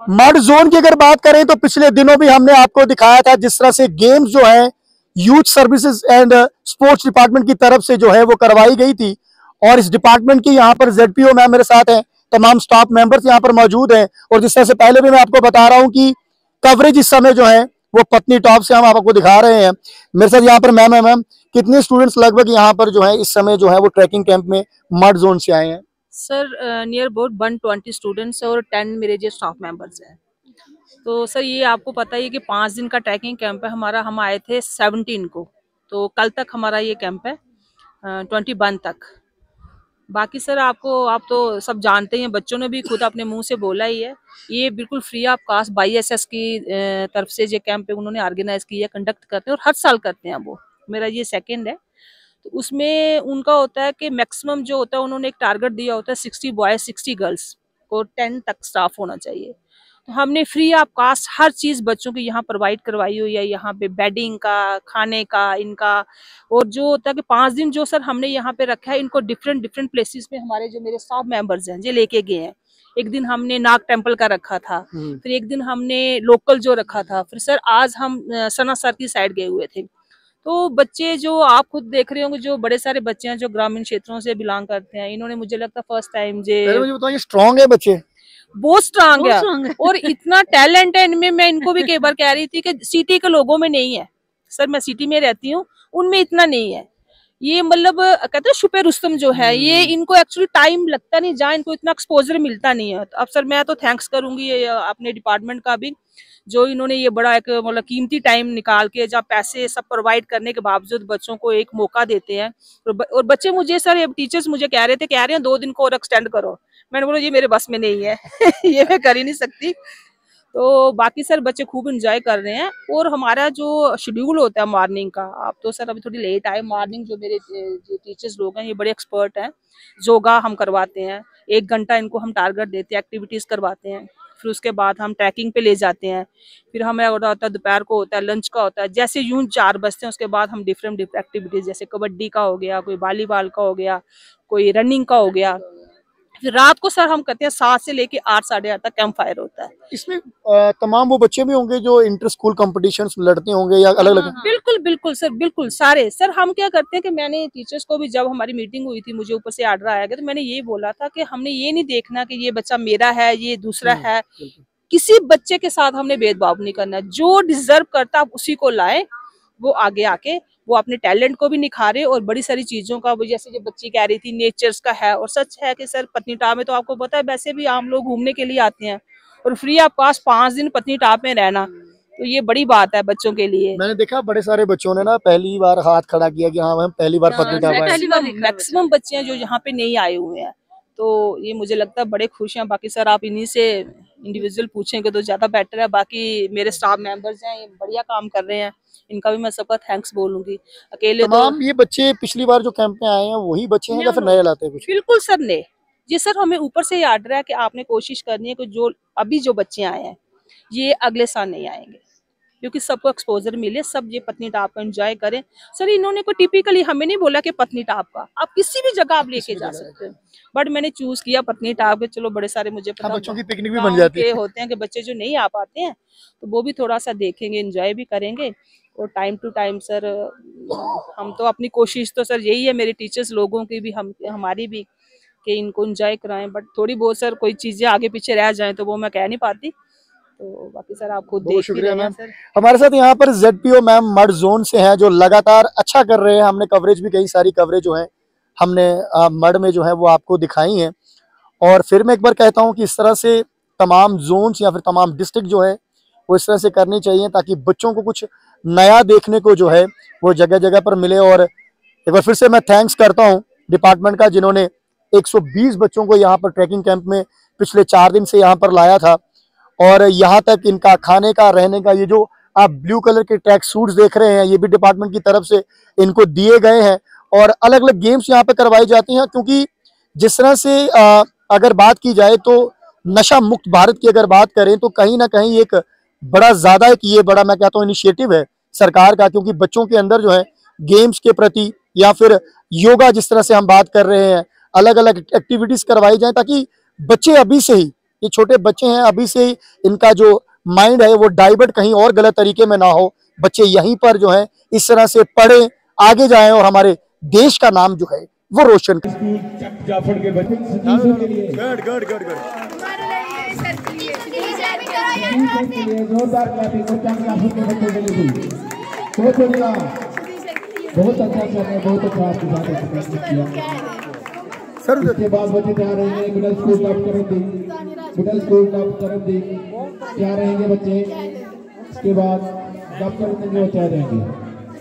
Mud zone की अगर बात करें तो पिछले दिनों भी हमने आपको दिखाया था जिस तरह से गेम्स जो है youth services and sports department की तरफ से जो है वो करवाई गई थी। और इस डिपार्टमेंट की यहाँ पर जेडपीओ मैम मेरे साथ हैं, तमाम स्टाफ मेंबर्स यहाँ पर मौजूद हैं। और जिस तरह से पहले भी मैं आपको बता रहा हूँ कि कवरेज इस समय जो है वो पत्नी टॉप से हम आपको दिखा रहे हैं। मेरे साथ यहाँ पर मैम है। मैम, कितने स्टूडेंट्स लगभग यहाँ पर जो है इस समय जो है वो ट्रैकिंग कैंप में मड जोन से आए हैं? सर नियर अबाउट 120 स्टूडेंट्स और 10 मेरे जो स्टाफ मेंबर्स हैं। तो सर ये आपको पता ही है कि 5 दिन का ट्रैकिंग कैंप है हमारा। हम आए थे 17 को, तो कल तक हमारा ये कैंप है 21 तक। बाकी सर आप तो सब जानते ही हैं, बच्चों ने भी खुद अपने मुंह से बोला ही है। ये बिल्कुल फ्री ऑफ कास्ट BISS की तरफ से ये कैंप उन्होंने ऑर्गेनाइज किया, कंडक्ट करते हैं और हर साल करते हैं। वो मेरा ये सेकेंड है। तो उसमें उनका होता है कि मैक्सिमम जो होता है उन्होंने एक टारगेट दिया होता है 60 बॉयज 60 गर्ल्स और 10 तक स्टाफ होना चाहिए। तो हमने फ्री ऑफ कास्ट हर चीज बच्चों की यहाँ प्रोवाइड करवाई हुई है। यहाँ पे बेडिंग का, खाने का, इनका। और जो होता है कि 5 दिन जो सर हमने यहाँ पे रखा है, इनको डिफरेंट डिफरेंट प्लेसेस में हमारे जो मेरे स्टाफ मेंबर्स हैं ये लेके गए हैं। एक दिन हमने नाग टेम्पल का रखा था, फिर एक दिन हमने लोकल जो रखा था, फिर सर आज हम सनासर की साइड गए हुए थे। तो बच्चे जो आप खुद देख रहे होंगे, जो बड़े सारे बच्चे हैं जो ग्रामीण क्षेत्रों से बिलोंग करते हैं, इन्होंने मुझे लगता है फर्स्ट टाइम मुझे बताओ, ये स्ट्रॉन्ग है बच्चे? बहुत स्ट्रांग है और इतना टैलेंट है इनमें। मैं इनको भी कई बार कह रही थी कि सिटी के लोगों में नहीं है। सर मैं सिटी में रहती हूँ, उनमें इतना नहीं है। ये मतलब कहते हैं छुपे रुस्तम जो है, ये इनको एक्चुअली टाइम लगता नहीं, जहाँ इनको इतना एक्सपोजर मिलता नहीं है। अब सर मैं तो थैंक्स करूंगी ये अपने डिपार्टमेंट का भी, जो इन्होंने ये बड़ा एक मतलब कीमती टाइम निकाल के जब पैसे सब प्रोवाइड करने के बावजूद बच्चों को एक मौका देते हैं। और बच्चे मुझे सर टीचर्स मुझे कह रहे हैं 2 दिन को और एक्सटेंड करो। मैंने बोला ये मेरे बस में नहीं है ये मैं कर ही नहीं सकती। तो बाकी सर बच्चे खूब एंजॉय कर रहे हैं। और हमारा जो शेड्यूल होता है मॉर्निंग का, आप तो सर अभी थोड़ी लेट आए। मॉर्निंग जो मेरे जो टीचर्स लोग हैं ये बड़े एक्सपर्ट हैं। योगा हम करवाते हैं, 1 घंटा इनको हम टारगेट देते हैं, एक्टिविटीज करवाते हैं। फिर उसके बाद हम ट्रैकिंग पे ले जाते हैं। फिर हमें होता है दोपहर को होता है, लंच का होता है। जैसे यूं 4 बजते हैं उसके बाद हम डिफरेंट एक्टिविटीज, जैसे कबड्डी का हो गया, कोई वॉलीबॉल का हो गया, कोई रनिंग का हो गया। फिर रात को सर हम करते हैं 7 से लेके 8 साढ़े 8 तक कैंप फायर होता है। इसमें तमाम वो बच्चे भी होंगे जो इंटर स्कूल कॉम्पिटिशन्स लड़ते होंगे या अलग अलग? बिल्कुल बिल्कुल सर, बिल्कुल सारे। सर हम क्या करते हैं कि मैंने टीचर्स को भी, जब हमारी मीटिंग हुई थी, मुझे ऊपर से आर्डर आया गया, तो मैंने ये बोला था कि हमने ये नहीं देखना कि ये बच्चा मेरा है ये दूसरा है। किसी बच्चे के साथ हमने भेदभाव नहीं करना। जो डिजर्व करता आप उसी को लाए, वो आगे आके वो अपने टैलेंट को भी निखारे और बड़ी सारी चीजों का, वो जैसे जो बच्ची कह रही थी नेचर्स का है। और सच है कि सर पत्नीटॉप में तो आपको पता है वैसे भी आम लोग घूमने के लिए आते हैं, और फ्री ऑफ कॉस्ट 5 दिन पत्नीटॉप में रहना, तो ये बड़ी बात है बच्चों के लिए। मैंने देखा बड़े सारे बच्चों ने ना पहली बार हाथ खड़ा किया कि हाँ हम पहली बार पत्नीटॉप आए। मैक्सिमम बच्चे हैं जो यहाँ पे नहीं आए हुए हैं, तो ये मुझे लगता है बड़े खुश हैं। बाकी सर आप इन्हीं से इंडिविजुअल पूछेंगे तो ज्यादा बेटर है। बाकी मेरे स्टाफ मेंबर्स हैं, ये बढ़िया काम कर रहे हैं, इनका भी मैं सबका थैंक्स बोलूंगी। अकेले तमाम ये बच्चे पिछली बार जो कैंप में आए हैं वही बच्चे हैं या फिर नए लाते हैं कुछ? बिल्कुल सर ने जी सर, हमें ऊपर से ये आर्डर है कि आपने कोशिश करनी है कि जो अभी जो बच्चे आए हैं ये अगले साल नहीं आएंगे, क्योंकि सबको एक्सपोजर मिले, सब ये पत्नीटॉप का एंजॉय करें। सर इन्होंने कोई टिपिकली हमें नहीं बोला कि पत्नीटॉप का, आप किसी भी जगह आप लेके जा सकते हैं, बट मैंने चूज किया पत्नीटॉप के। चलो बड़े सारे मुझे पता बच्चों की पिकनिक भी बन जाती है, होते हैं कि बच्चे जो नहीं आ पाते हैं तो वो भी थोड़ा सा देखेंगे, एंजॉय भी करेंगे। और टाइम टू टाइम सर हम तो अपनी कोशिश तो सर यही है, मेरे टीचर्स लोगों की भी, हमारी भी, कि इनको एंजॉय कराएं। बट थोड़ी बहुत सर कोई चीजें आगे पीछे रह जाएं तो वो मैं कह नहीं पाती। तो बाकी सर आप खुद देख भी रहे हैं सर। हमारे साथ यहाँ पर जेडपीओ मैम मड जोन से हैं जो लगातार अच्छा कर रहे हैं। हमने कवरेज भी, कई सारी कवरेज जो है हमने मड में जो है वो आपको दिखाई हैं। और फिर मैं एक बार कहता हूँ कि इस तरह से तमाम जोन्स या फिर तमाम डिस्ट्रिक्ट जो है वो इस तरह से करनी चाहिए ताकि बच्चों को कुछ नया देखने को जो है वो जगह जगह पर मिले। और एक बार फिर से मैं थैंक्स करता हूँ डिपार्टमेंट का, जिन्होंने 120 बच्चों को यहाँ पर ट्रैकिंग कैंप में पिछले 4 दिन से यहाँ पर लाया था। और यहाँ तक इनका खाने का, रहने का, ये जो आप ब्लू कलर के ट्रैक सूट्स देख रहे हैं ये भी डिपार्टमेंट की तरफ से इनको दिए गए हैं। और अलग अलग गेम्स यहाँ पे करवाई जाती हैं, क्योंकि जिस तरह से अगर बात की जाए तो नशा मुक्त भारत की अगर बात करें तो कहीं ना कहीं एक बड़ा ज्यादा एक ये बड़ा मैं कहता हूँ इनिशिएटिव है सरकार का, क्योंकि बच्चों के अंदर जो है गेम्स के प्रति या फिर योगा जिस तरह से हम बात कर रहे हैं, अलग अलग एक्टिविटीज करवाई जाए ताकि बच्चे अभी से ही ये छोटे बच्चे हैं, अभी से इनका जो माइंड है वो डाइवर्ट कहीं और गलत तरीके में ना हो। बच्चे यहीं पर जो है इस तरह से पढ़े, आगे जाएं और हमारे देश का नाम जो है वो रोशन करें। जाफर के बच्चे जोरदार क्लैपिंग के लिए बहुत बढ़िया, बहुत अच्छा चल रहा है, बहुत अच्छा आपके साथ किया। सर इसके बाद बच्चे तैयार रहेंगे मिडिल स्कूल टॉप करम दी क्या रहेंगे बच्चे। इसके बाद टॉप करम दी बच्चे रहेंगे,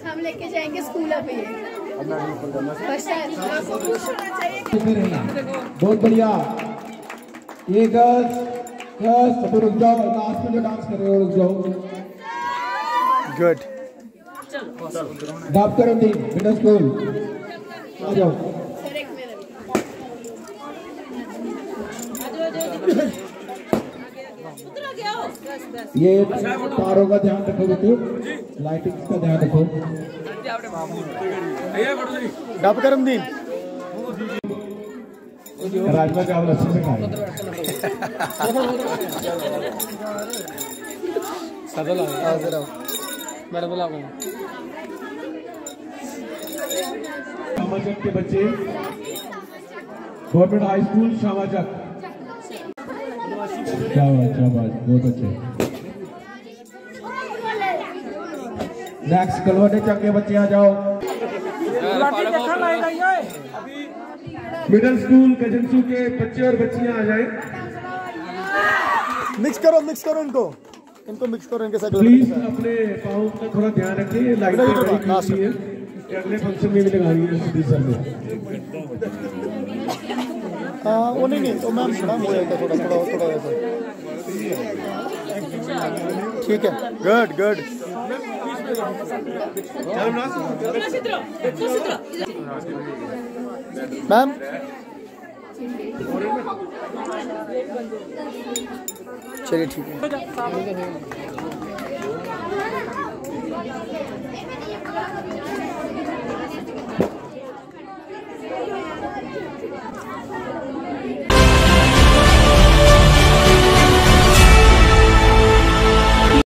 हम लेके जाएंगे स्कूल अभी। बहुत बढ़िया। ये गर्ल्स अब रुक जाओ, लास्ट में जो डांस कर रहे हो रुक जाओ। गुड। टॉप करम दी मिडिल स्कूल आ जाओ। ये तारों का ध्यान रखो बच्चों, लाइटिंग का ध्यान रखो। डब करमदीन राजमा चावल अच्छे से खाए। शामाचक के बच्चे गवर्नमेंट हाई स्कूल शामाचक, शाबाश बहुत अच्छे। नेक्स्ट कलवटे चक के बच्चे आ जाओ। मिडिल स्कूल गजनसू के बच्चे और बच्चियां आ जाएं। मिक्स करो इनको मिक्स करो, इनके साथ प्लीज अपने पाँव का थोड़ा ध्यान रखिए। लाइट अगले फंक्शन में भी लगानी है सिटी सर में। वो नहीं तो मैम हो जाता थोड़ा ऐसा। ठीक है, गुड। मैम चलिए ठीक है।